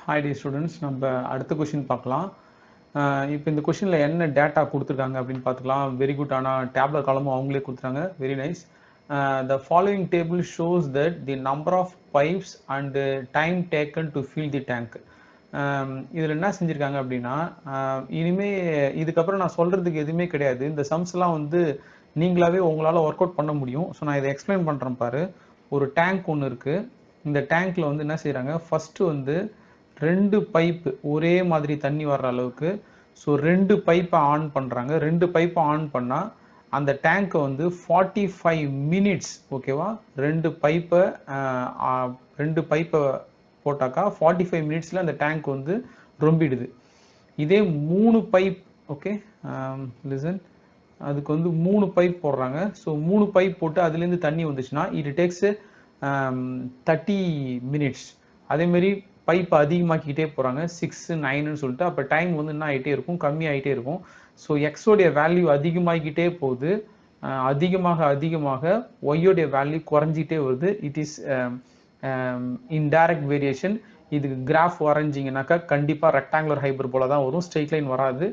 Hi D students, நம்ம அடுத்த question பார்க்கலாம். இப்போ இந்த கொஷினில் என்ன டேட்டா கொடுத்துருக்காங்க அப்படின்னு பார்த்துக்கலாம். Very good. ஆனால் டேப்லர் காலமும் அவங்களே கொடுத்துருக்காங்க. Very nice. The following table shows that the number of pipes and time taken to fill the tank. இதில் என்ன செஞ்சுருக்காங்க அப்படின்னா, இனிமே இதுக்கப்புறம் நான் சொல்கிறதுக்கு எதுவுமே கிடையாது. இந்த சம்ஸ்லாம் வந்து நீங்களாவே உங்களால் ஒர்க் அவுட் பண்ண முடியும். ஸோ நான் இதை எக்ஸ்பிளைன் பண்ணுறேன் பாரு. ஒரு டேங்க் ஒன்று இருக்குது. இந்த டேங்க்கில் வந்து என்ன செய்கிறாங்க, ஃபஸ்ட்டு வந்து 2 பைப்பு ஒரே மாதிரி தண்ணி வர்ற அளவுக்கு, ஸோ 2 பைப்பை ஆன் பண்ணுறாங்க. 2 பைப்பை ஆன் பண்ணால் அந்த டேங்க்கை வந்து 45 மினிட்ஸ், ஓகேவா, 2 பைப்பை போட்டாக்கா 45 மினிட்ஸில் அந்த டேங்க் வந்து ரொம்பிடுது. இதே 3 பைப், ஓகே லிசன், அதுக்கு வந்து 3 பைப் போடுறாங்க. ஸோ 3 பைப் போட்டு அதுலேருந்து தண்ணி வந்துச்சுன்னா இட் டேக்ஸ் 30 மினிட்ஸ். அதேமாரி பைப் அதிகமாக்கிட்டே போகிறாங்க, 6, 9ன்னு சொல்லிட்டு. அப்போ டைம் வந்து என்ன ஆகிட்டே இருக்கும், கம்மியாகிட்டே இருக்கும். ஸோ எக்ஸோடைய வேல்யூ அதிகமாகிக்கிட்டே போகுது. அதிகமாக ஒய்யோடைய வேல்யூ குறைஞ்சிட்டே வருது. It is indirect variation. இதுக்கு கிராஃப் வரைஞ்சிங்கனாக்கா கண்டிப்பாக ரெக்டாங்குலர் ஹைப்பர் போல தான் வரும், ஸ்ட்ரெயிட் லைன் வராது.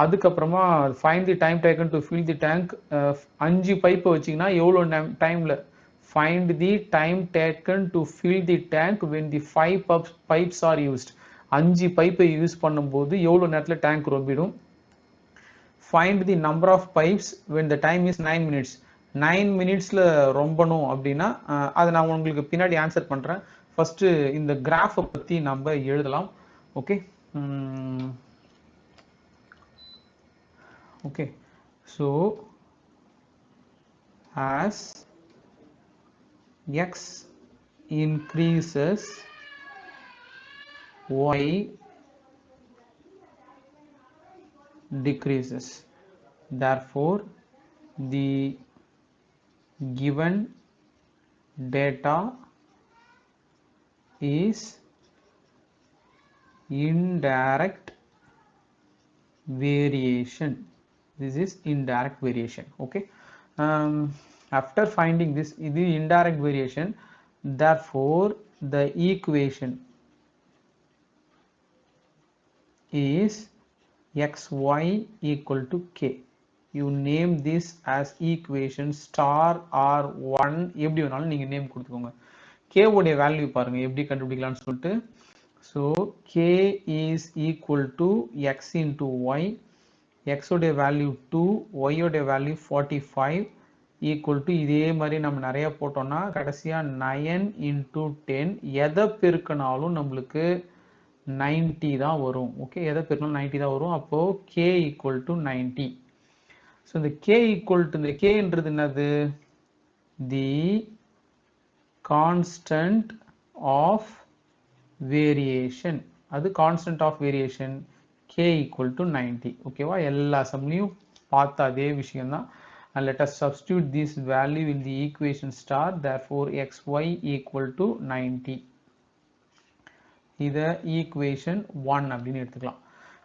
அதுக்கப்புறமா find the time taken to fill the tank. 5 பைப்பை வச்சிங்கன்னா எவ்வளோ டைமில், find the time taken to fill the tank when the 5 pipes are used. 5 பைப்பை யூஸ் பண்ணும்போது எவ்வளோ நேரத்தில் tank ரொம்பிடும். find the number of pipes when the time is 9 minutes. 9 மினிட்ஸில் ரொம்பணும் அப்படின்னா அதை நான் உங்களுக்கு பின்னாடி ஆன்சர் பண்ணுறேன். ஃபஸ்ட்டு இந்த கிராஃபை பற்றி நம்ம எழுதலாம். Okay okay so as x increases, y decreases. Therefore, the given data is indirect variation. This is indirect variation. Okay. After finding this, இது indirect variation. Therefore, the equation is xy equal to k. You name this as equation star or 1, எப்படி வேணாலும் நீங்க name கொடுத்துக்கோங்க. k உடைய value பாருங்க எப்படி கண்டுபிடிக்கலாம்னு சொல்லிட்டு. So k is equal to x into y. x உடைய வேல்யூ 2, y உடைய வேல்யூ 45 ஈக்குவல் டு, இதே மாதிரி நம்ம நிறைய போட்டோம்னா கடைசியாக 9 into 10, எதை பெருக்கினாலும் நம்மளுக்கு 90 தான் வரும். ஓகே, எதை பெருக்கினாலும் 90 தான் வரும். அப்போது k ஈக்குவல் டு 90. ஸோ இந்த k ஈக்குவல் டு, இந்த kன்றது என்னது, தி கான்ஸ்டன்ட் ஆஃப் வேரியேஷன். அது constant of variation, k equal to 90. ஓகேவா, எல்லா சம்லையும் பார்த்த அதே விஷயம்தான். And let us substitute this value in the equation star. Therefore xy equal to 90. இதை ஈக்குவேஷன் 1 அப்படின்னு எடுத்துக்கலாம்.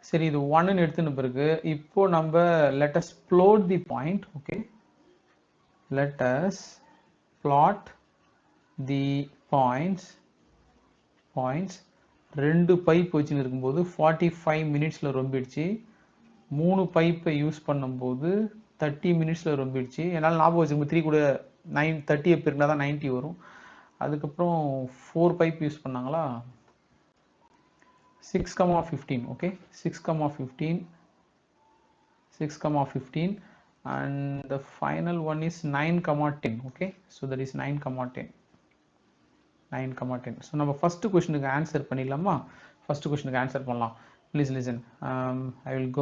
சரி, இது 1ன்னு எடுத்துன பிறகு இப்போ நம்ம let us plot the point. Okay, let us plot the points. 2 pipe வச்சுன்னு இருக்கும்போது 45 மினிட்ஸில் ரொம்பிடுச்சு. 3 பைப்பை யூஸ் பண்ணும்போது 30 மினிட்ஸில் ரொம்பிடுச்சு. என்னால் ஞாபகம் வச்சுக்கோங்க, 3 கூட 30 பெருக்கினா தான் 90 வரும். அதுக்கப்புறம் 4 பைப் யூஸ் பண்ணாங்களா, 6,15. Okay, 6,15 and the final one is 9,10. okay, so that is 9,10. So நம்ம ஃபஸ்ட்டு கொஸ்டினுக்கு ஆன்சர் பண்ணிடலாமா? ஃபஸ்ட்டு கொஸ்டினுக்கு ஆன்சர் பண்ணலாம். Please listen. I will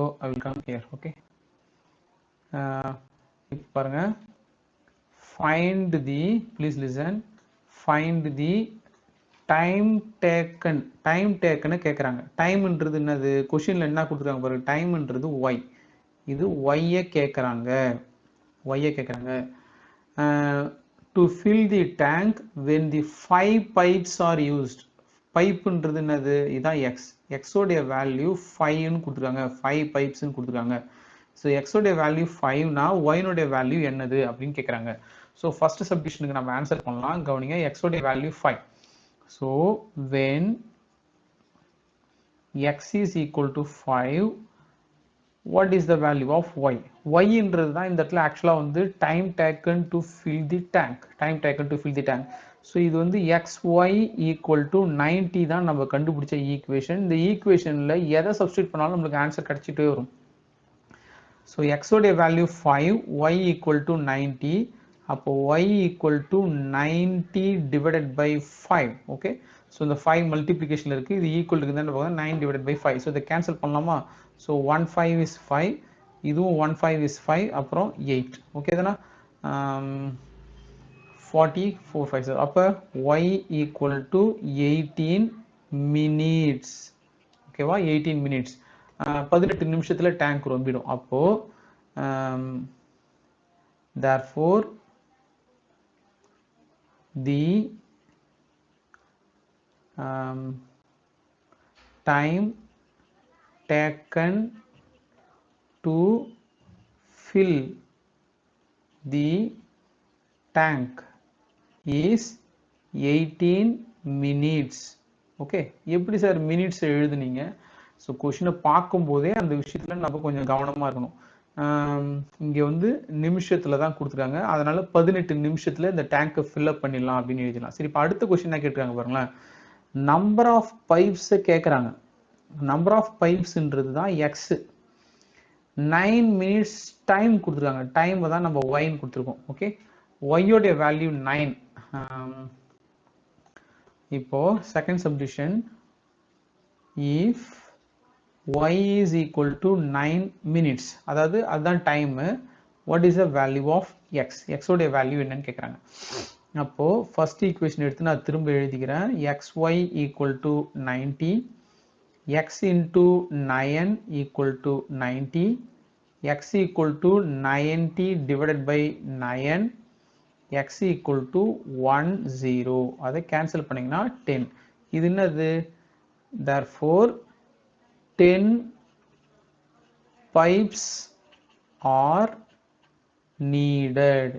come here. Okay, இப்போ பாருங்க, please listen, find the time டேக்கன்னு கேட்குறாங்க. டைம்ன்றது என்னது, கொஷினில் என்ன கொடுத்துருக்காங்க பாருங்க, டைம்ன்றது ஒய். இது ஒய்யை கேட்குறாங்க. To fill the tank when the 5 pipes are used. பைப்புன்றது என்னது, இதுதான் எக்ஸ். எக்ஸோடைய வேல்யூ 5ன்னு கொடுத்துருக்காங்க, 5 பைப்ஸ்ன்னு கொடுத்துருக்காங்க. ஸோ எக்ஸோடைய வேல்யூ 5னா ஒய்னுடைய வேல்யூ என்னது அப்படின்னு கேட்குறாங்க. ஸோ ஃபர்ஸ்ட் சப்டிஷனுக்கு நம்ம ஆன்சர் பண்ணலாம். கவனிங்க, எக்ஸோடைய value 5. So when x is equal to 5. What is the value of y? Y என்றது தான் இந்த இடத்துல ஆக்சுவலா வந்து time taken to fill the tank. Time taken to fill the tank. So இது வந்து xy equal to 90 தான் நம்ம கண்டுபிடிச்ச ஈக்குவேஷன். இந்த ஈக்குவேஷன்ல எதை சப்ஸ்டிட் பண்ணாலும் நமக்கு ஆன்சர் கிடைச்சிட்டே வரும். So x உடைய வேல்யூ 5, y equal to 90. அப்போ y equal to 90 divided by 5. Okay. So இந்த 5 மல்டிப்ளிகேஷன்ல இருக்கு. இது ஈக்குவல் இருக்குதுன்னு பார்க்க 9 divided by 5. So இதை கேன்சல் பண்ணலாமா? So 1 5 is 5. இதுவும் 1 5 is 5. அப்புறம் 8. ஓகே தானா? 40 4 5 7. அப்போ y equal to 18 minutes. ஓகேவா? 18 minutes. 18 நிமிஷத்துல டேங்க் ரொம்பிடும். அப்போ therefore the time taken to fill the tank is 18 minutes. Okay, எப்படி சார் மினிட்ஸ் எழுதுனீங்க? ஸோ கொஷினை பார்க்கும்போதே அந்த விஷயத்துல நம்ம கொஞ்சம் கவனமா இருக்கணும். இங்க வந்து நிமிஷத்துல தான் கொடுத்துருக்காங்க, அதனால 18 நிமிஷத்துல இந்த டேங்கை ஃபில்அப் பண்ணிடலாம் அப்படின்னு எழுதலாம். சரி, இப்போ அடுத்த கொஸ்டின் என்ன கேட்டிருக்காங்க பாருங்களேன். நம்பர் ஆஃப் பைப்ஸை கேட்குறாங்க. நம்பர் ஆஃப் பைப்ஸ்ன்றது தான் எக்ஸ். 9 மினிட்ஸ் டைம் கொடுத்துருக்காங்க. டைம் தான் நம்ம ஒய்ன்னு கொடுத்துருக்கோம். ஓகே, ஒய்யோடைய வேல்யூ 9. இப்போ செகண்ட் சப்டிஷன், if y is equal to 9 minutes, அதாவது அதுதான் டைம். what is the value of x? x உடைய வேல்யூ என்னன்னு கேட்குறாங்க. அப்போ ஃபர்ஸ்ட் ஈக்குவேஷன் எடுத்து நான் திரும்ப எழுதிக்கிறேன். xy equal to 90, x into 9 equal to 90, x equal to 90 divided by 9, x equal to 10. அதை கேன்சல் பண்ணீங்கன்னா 10. இது என்னது? therefore 10 pipes are needed.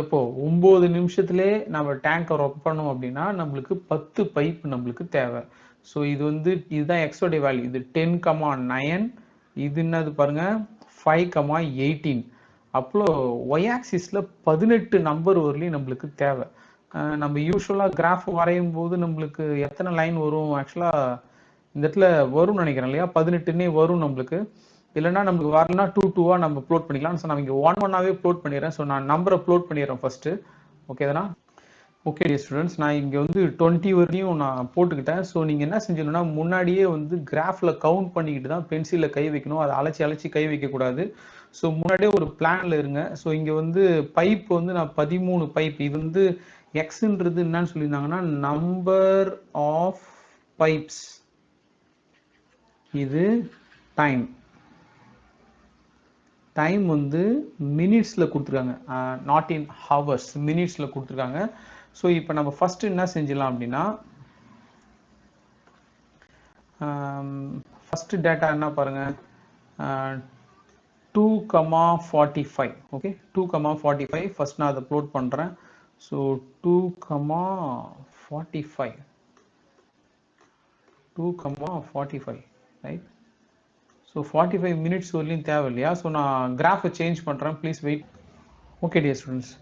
எப்போ 9 நிமிஷத்திலே நம்ம டேங்கை ரொப்பணும் அப்படின்னா நம்மளுக்கு 10 பைப் நம்மளுக்கு தேவை. ஸோ இது வந்து இதுதான் எக்ஸோடைய வேல்யூ. இது 10,9. இது என்னது பாருங்க 5,18. அப்போ ஒய் ஆக்சிஸ்ல 18 நம்பர் வரலையும் நம்மளுக்கு தேவை. நம்ம யூஸ்வலா கிராஃப் வரையும் போது நம்மளுக்கு எத்தனை லைன் வரும்? ஆக்சுவலா இந்த இடத்துல வரும்னு நினைக்கிறேன் இல்லையா? 18னே வரும் நம்மளுக்கு. இல்லைன்னா நம்மளுக்கு வரலன்னா 2 2 நம்ம ப்ளோட் பண்ணிக்கலாம். ஸோ நான் இங்கே 1 1 ப்ளோட் பண்ணிடுறேன். ஸோ நான் நம்பரை ப்ளோட் பண்ணிடுறேன் ஃபர்ஸ்ட். ஓகே தானா? ஓகே டியர் ஸ்டூடெண்ட்ஸ், நான் இங்கே வந்து 20 வரையும் நான் போட்டுக்கிட்டேன். ஸோ நீங்கள் என்ன செஞ்சீங்கன்னா முன்னாடியே வந்து கிராஃபில் கவுண்ட் பண்ணிக்கிட்டு தான் பென்சிலில் கை வைக்கணும். அதை அழைச்சி கை வைக்கக்கூடாது. ஸோ முன்னாடியே ஒரு பிளானில் இருங்க. ஸோ இங்கே வந்து பைப் வந்து நான் 13 பைப். இது வந்து எக்ஸ்ன்றது என்னன்னு சொல்லியிருந்தாங்கன்னா நம்பர் ஆஃப் பைப்ஸ். இது டைம் வந்து மினிட்ஸில் கொடுத்துருக்காங்க, நாட் இன் ஹவர்ஸ், மினிட்ஸில் கொடுத்துருக்காங்க. ஸோ இப்போ நம்ம ஃபர்ஸ்ட் என்ன செஞ்சிடலாம் அப்படின்னா ஃபர்ஸ்ட் டேட்டா என்ன பாருங்க, 2,45. ஓகே, 2,45 ஃபர்ஸ்ட் நான் அதை அப்லோட் பண்ணுறேன். So 2,45 right. ஸோ 45 மினிட்ஸ் வரலையும் தேவை இல்லையா? ஸோ நான் கிராஃபை சேஞ்ச் பண்ணுறேன், please wait. Okay dear students,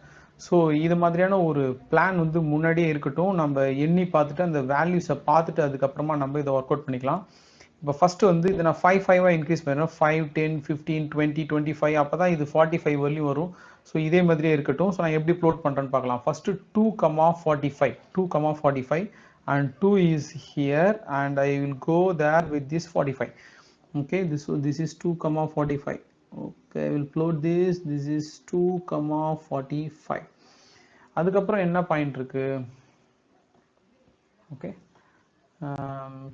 so இது மாதிரியான ஒரு பிளான் வந்து முன்னாடியே இருக்கட்டும். நம்ம எண்ணி பார்த்துட்டு அந்த வேல்யூஸை பார்த்துட்டு அதுக்கப்புறமா நம்ம இதை ஒர்க் அவுட் பண்ணிக்கலாம். இப்போ ஃபர்ஸ்ட் வந்து இதை நான் 5 இன்க்ரீஸ் பண்ணுறேன். 5 10 15 20 25 அப்போ தான் இது 45 வரலையும் வரும். ஸோ இதே மாதிரியே இருக்கட்டும். ஸோ நான் எப்படி ப்ளோட் பண்ணுறேன்னு பார்க்கலாம். First 2,45 and 2 is here and I will go there with this 45. Okay, this is 2,45. okay, I will plot this. This is 2,45. அதுக்கப்புறம் என்ன பாயிண்ட் இருக்கு? Okay,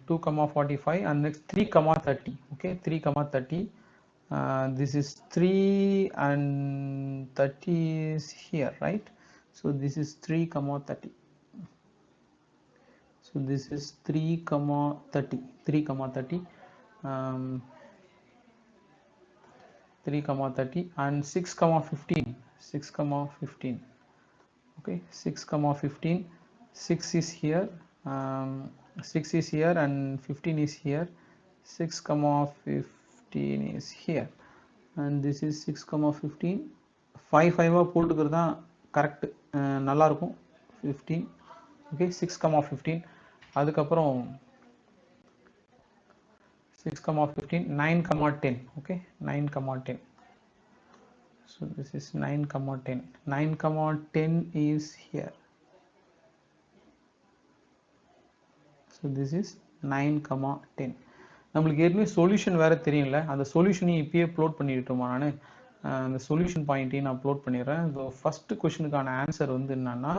2,45 and next 3,30. okay, 3,30. This is 3 and 30 is here, right? So this is 3,30. so this is 3,30 3,30 3,30 and 6,15 okay, 6,15. 6 is here, 6 is here and 15 is here. 6 comma 15 is here and this is 6 comma 15. 5 5 போட்டுக்கிறது தான் correct, நல்லா இருக்கும். 15 okay, 6 comma 15. அதுக்கப்புறம் 6 comma 15, 9 comma 10. okay, 9 comma 10. so this is 9 comma 10. 9 comma 10 is here. so this is 9 comma 10. நம்மளுக்கு ஏற்கனவே solution வேற தெரியும்ல, அந்த சொல்யூஷனையும் இப்பயே அப்லோட் பண்ணிட்டுமா நான் அந்த சொல்யூஷன் பாயிண்ட்டையும் நான் அப்லோட் பண்ணிடுறேன். ஸோ ஃபர்ஸ்ட் கொஸ்டினுக்கான ஆன்சர் வந்து என்னன்னா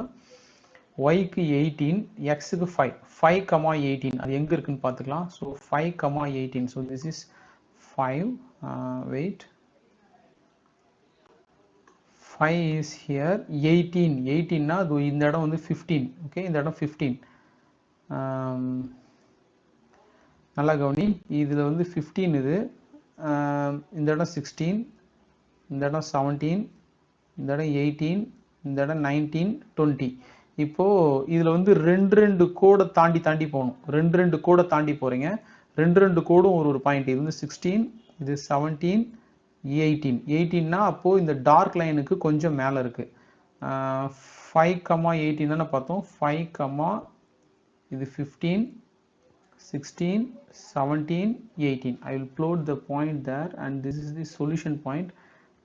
ஒய்க்கு 18, எக்ஸுக்கு 5. 5 கமா 18 அது எங்கே இருக்குன்னு பார்த்துக்கலாம். So 5 comma 18. So this is 5. Wait, 5 is here. 18, 18னா அது இந்த இடம் வந்து 15. ஓகே, இந்த இடம் 15. நல்லா கவனி, இதில் வந்து 15 இது, இந்த இடம் 16, இந்த இடம் 17, இந்த இடம் 18, இந்த இடம் 19, 20. இப்போது இதில் வந்து ரெண்டு கோடை தாண்டி போகணும். ரெண்டு கோடை தாண்டி போகிறீங்க. ரெண்டு கோடும் ஒரு பாயிண்ட். இது வந்து 16, இது 17, 18. 18னா அப்போது இந்த டார்க் லைனுக்கு கொஞ்சம் மேலே இருக்குது. 5 கமா 18 தானே பார்த்தோம். 5 கமா இது 15, 16, 17, 18. I will plot the point there and this is the solution point.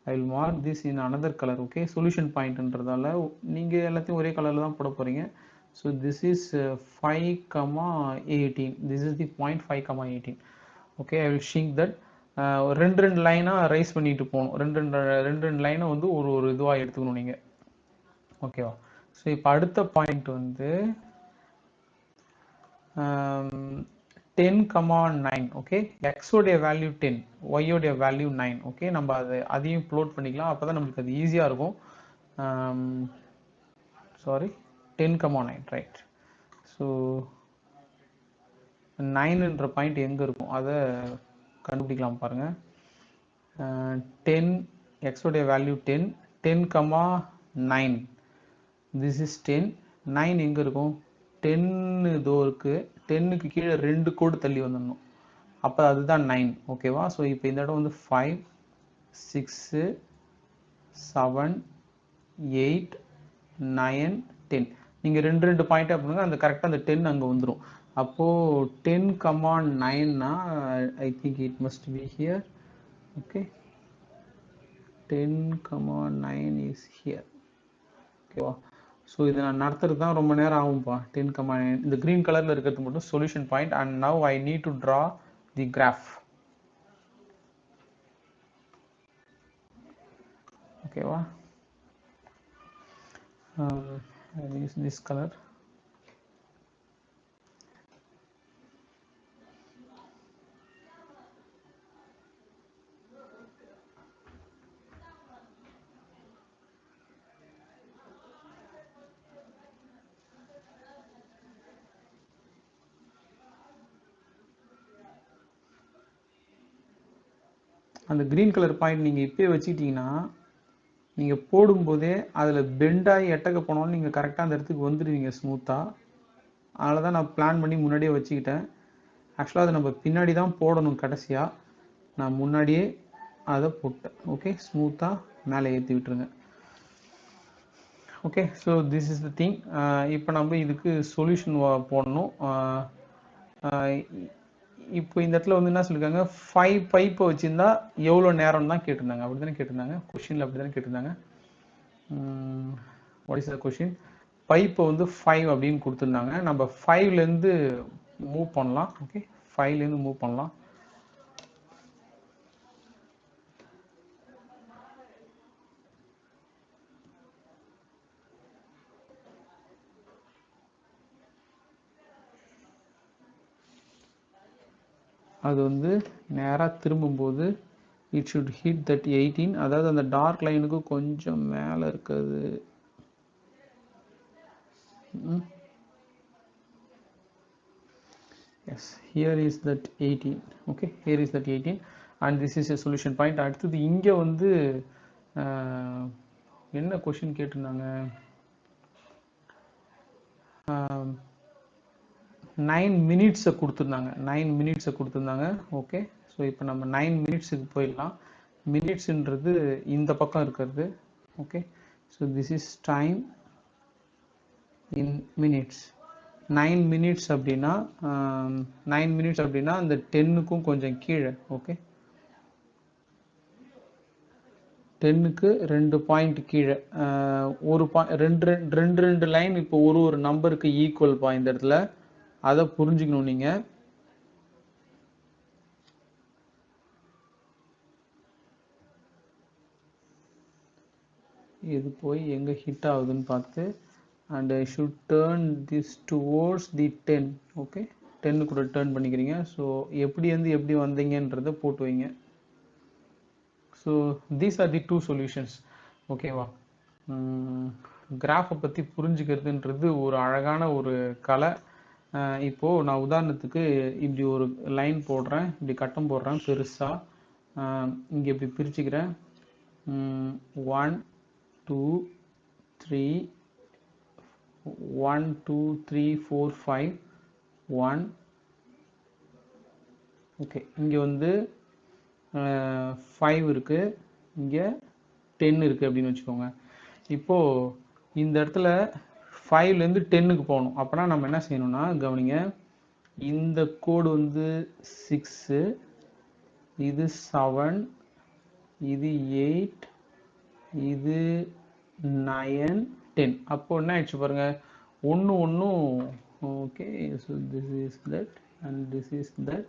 I will mark this in another color. okay, solution point என்றதால நீங்க எல்லாத்தையும் ஒரே கலர்ல தான் போட போறீங்க. so this is 5 comma 18. this is the point 5 comma 18. okay, I will shrink that. ரெண்டு லைனா rice பண்ணிட்டு போகணும். ரெண்டு லைனை வந்து ஒரு இதுவா எடுத்துக்கணும் நீங்க. ஓகேவா? ஸோ இப்போ அடுத்த பாயிண்ட் வந்து 10 comma 9. ஓகே, x உடைய வேல்யூ 10, y உடைய வேல்யூ 9. ஓகே, நம்ம அதையும் ப்ளோட் பண்ணிக்கலாம். அப்போ தான் நம்மளுக்கு அது ஈஸியாக இருக்கும். Sorry, 10 comma 9, right. ஸோ 9ன்ற பாயிண்ட் எங்கே இருக்கும் அதை கண்டுபிடிக்கலாம் பாருங்கள். 10, x உடைய வேல்யூ 10, 10 comma 9. This is 10. 9 எங்கே இருக்கும்? 10 இதோ இருக்குது. 10க்கு கீழே ரெண்டு கோடு தள்ளி வந்துடணும். அப்போ அதுதான் 9. ஓகேவா? ஸோ இப்போ இந்த இடம் வந்து 5, 6, 7, 8, 9, 10. நீங்கள் ரெண்டு பாயிண்ட்டாக பண்ணுங்க, அந்த கரெக்டாக அந்த 10 அங்கே வந்துடும். அப்போது 10 comma 9னா I think it must be here. Okay, 10 comma 9 is here. ஓகேவா? ஸோ இதை நான் நடத்துறது தான் ரொம்ப நேரம் ஆகும்பா. 10 comma 9 இந்த க்ரீன் கலரில் இருக்கிறது மட்டும் solution point. And now I need to draw the graph. ஓகேவா? I use this color. அந்த க்ரீன் கலர் பாயிண்ட் நீங்கள் இப்போயே வச்சுக்கிட்டிங்கன்னா நீங்கள் போடும்போதே அதில் பெண்டாகி எட்டக்க போனாலும் நீங்கள் கரெக்டாக அந்த இடத்துக்கு வந்துடுவீங்க ஸ்மூத்தாக. அதனால தான் நான் பிளான் பண்ணி முன்னாடியே வச்சுக்கிட்டேன். ஆக்சுவலாக அதை நம்ம பின்னாடி தான் போடணும். கடைசியாக நான் முன்னாடியே அதை போட்டேன். ஓகே, ஸ்மூத்தாக மேலே ஏற்றி விட்டுருங்க. Okay, so this is the thing. இப்போ நம்ம இதுக்கு சொல்யூஷன் போடணும். இப்போ இந்த இடத்துல வந்து என்ன சொல்லியிருக்காங்க, 5 பைப்பை வச்சுருந்தா எவ்வளோ நேரம் தான் கேட்டிருந்தாங்க. அப்படி தானே கேட்டிருந்தாங்க கொஷினில், அப்படி தானே கேட்டிருந்தாங்க. What is the question? பைப்பை வந்து 5 அப்படின்னு கொடுத்துருந்தாங்க. நம்ம 5லேருந்து மூவ் பண்ணலாம். ஓகே, 5லேருந்து மூவ் பண்ணலாம். அது வந்து நேராக திரும்பும்போது இட் ஷுட் ஹிட் தட் 18. அதாவது அந்த டார்க் லைனுக்கு கொஞ்சம் மேலே இருக்குது. Yes, here is that 18. Okay, here is that 18 and this is a solution point. அடுத்தது இங்கே வந்து என்ன கொஷின் கேட்டிருந்தாங்க? 9 மினிட்ஸை கொடுத்துருந்தாங்க 9 மினிட்ஸை கொடுத்துருந்தாங்க. ஓகே, ஸோ இப்போ நம்ம 9 மினிட்ஸுக்கு போயிடலாம். மினிட்ஸுன்றது இந்த பக்கம் இருக்கிறது. Okay, so this is time in minutes. 9 minutes அப்படின்னா 9 மினிட்ஸ் அப்படின்னா அந்த 10க்கும் கொஞ்சம் கீழே. ஓகே, 10க்கு 2 பாயிண்ட் கீழே ஒரு ரெண்டு லைன் இப்போ ஒரு நம்பருக்கு ஈக்குவல் பா இந்த இடத்துல. அதை புரிஞ்சுக்கணும் நீங்க. இது போய் எங்க ஹிட் ஆகுதுன்னு பார்த்து and I should turn this towards the 10. Okay, 10 கூட டர்ன் பண்ணிக்கிறீங்க. ஸோ எப்படி வந்தீங்கன்றதை போட்டு வைங்க. So these are the 2 solutions. ஓகேவா? கிராஃபை பற்றி புரிஞ்சுக்கிறதுன்றது ஒரு அழகான ஒரு கலை. இப்போது நான் உதாரணத்துக்கு இப்படி ஒரு லைன் போடுறேன், இப்படி கட்டம் போடுறேன் பெருசாக. இங்கே இப்படி பிரிச்சுக்கிறேன். 1 2 3 1 2 3 4 5 1. ஓகே, இங்கே வந்து 5 இருக்கு, இங்கே 10 இருக்கு அப்படின்னு வச்சுக்கோங்க. இப்போது இந்த இடத்துல 5லேருந்து 10க்கு போகணும். அப்போனா நம்ம என்ன செய்யணும்னா, கவனிங்க, இந்த கோடு வந்து 6, இது 7, இது 8, இது 9 10. அப்போ என்ன ஆயிடுச்சு பாருங்க, ஒன்று. Okay, so this is that and this is that,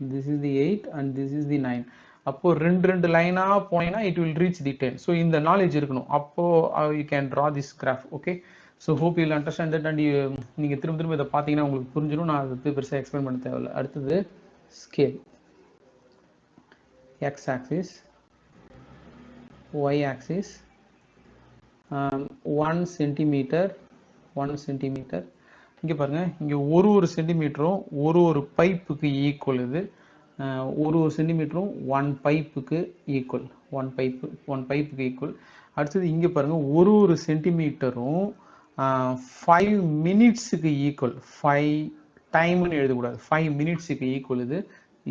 this is the 8 and this is the 9. அப்போ ரெண்டு லைனாக போனீங்கன்னா it will reach the 10. So இந்த நாலேஜ் இருக்கணும். அப்போ you can draw this graph. Okay, so hope you will understand that. And நீங்கள் திரும்ப இதை பார்த்தீங்கன்னா உங்களுக்கு புரிஞ்சிடும். நான் அதை பெருசாக எக்ஸ்பிளைன் பண்ண தேவையில்லை. அடுத்தது scale. X axis, Y axis, 1 centimetre. இங்கே பாருங்கள், இங்கே ஒரு சென்டிமீட்டரும் ஒரு பைப்புக்கு ஈக்குவல். இது ஒரு சென்டிமீட்டரும் 1 பைப்புக்கு ஈக்குவல். 1 பைப்புக்கு ஈக்குவல். அடுத்தது இங்கே பாருங்கள், ஒரு சென்டிமீட்டரும் 5 மினிட்ஸுக்கு ஈக்குவல். 5 டைம்னு எழுதக்கூடாது, 5 மினிட்ஸுக்கு ஈக்குவல்.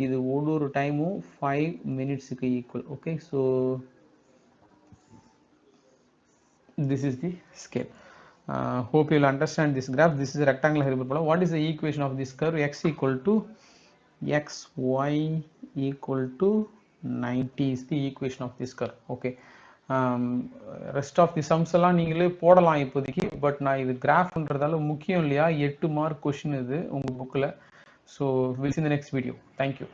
இது ஒரு டைமும் 5 மினிட்ஸுக்கு equal. Okay, so this is the scale. Hope you will understand this graph. This is a rectangular hyperbola. What is the equation of this curve? X equal to xy equal to 90 is the equation of this curve. Okay, rest of the sums எல்லாம் நீங்களே போடலாம் இப்போதைக்கு. But நான் இது கிராஃப்ன்றதால முக்கியம் இல்லையா, 8 mark question இது உங்க புக்கில். So we'll see in the next video. Thank you.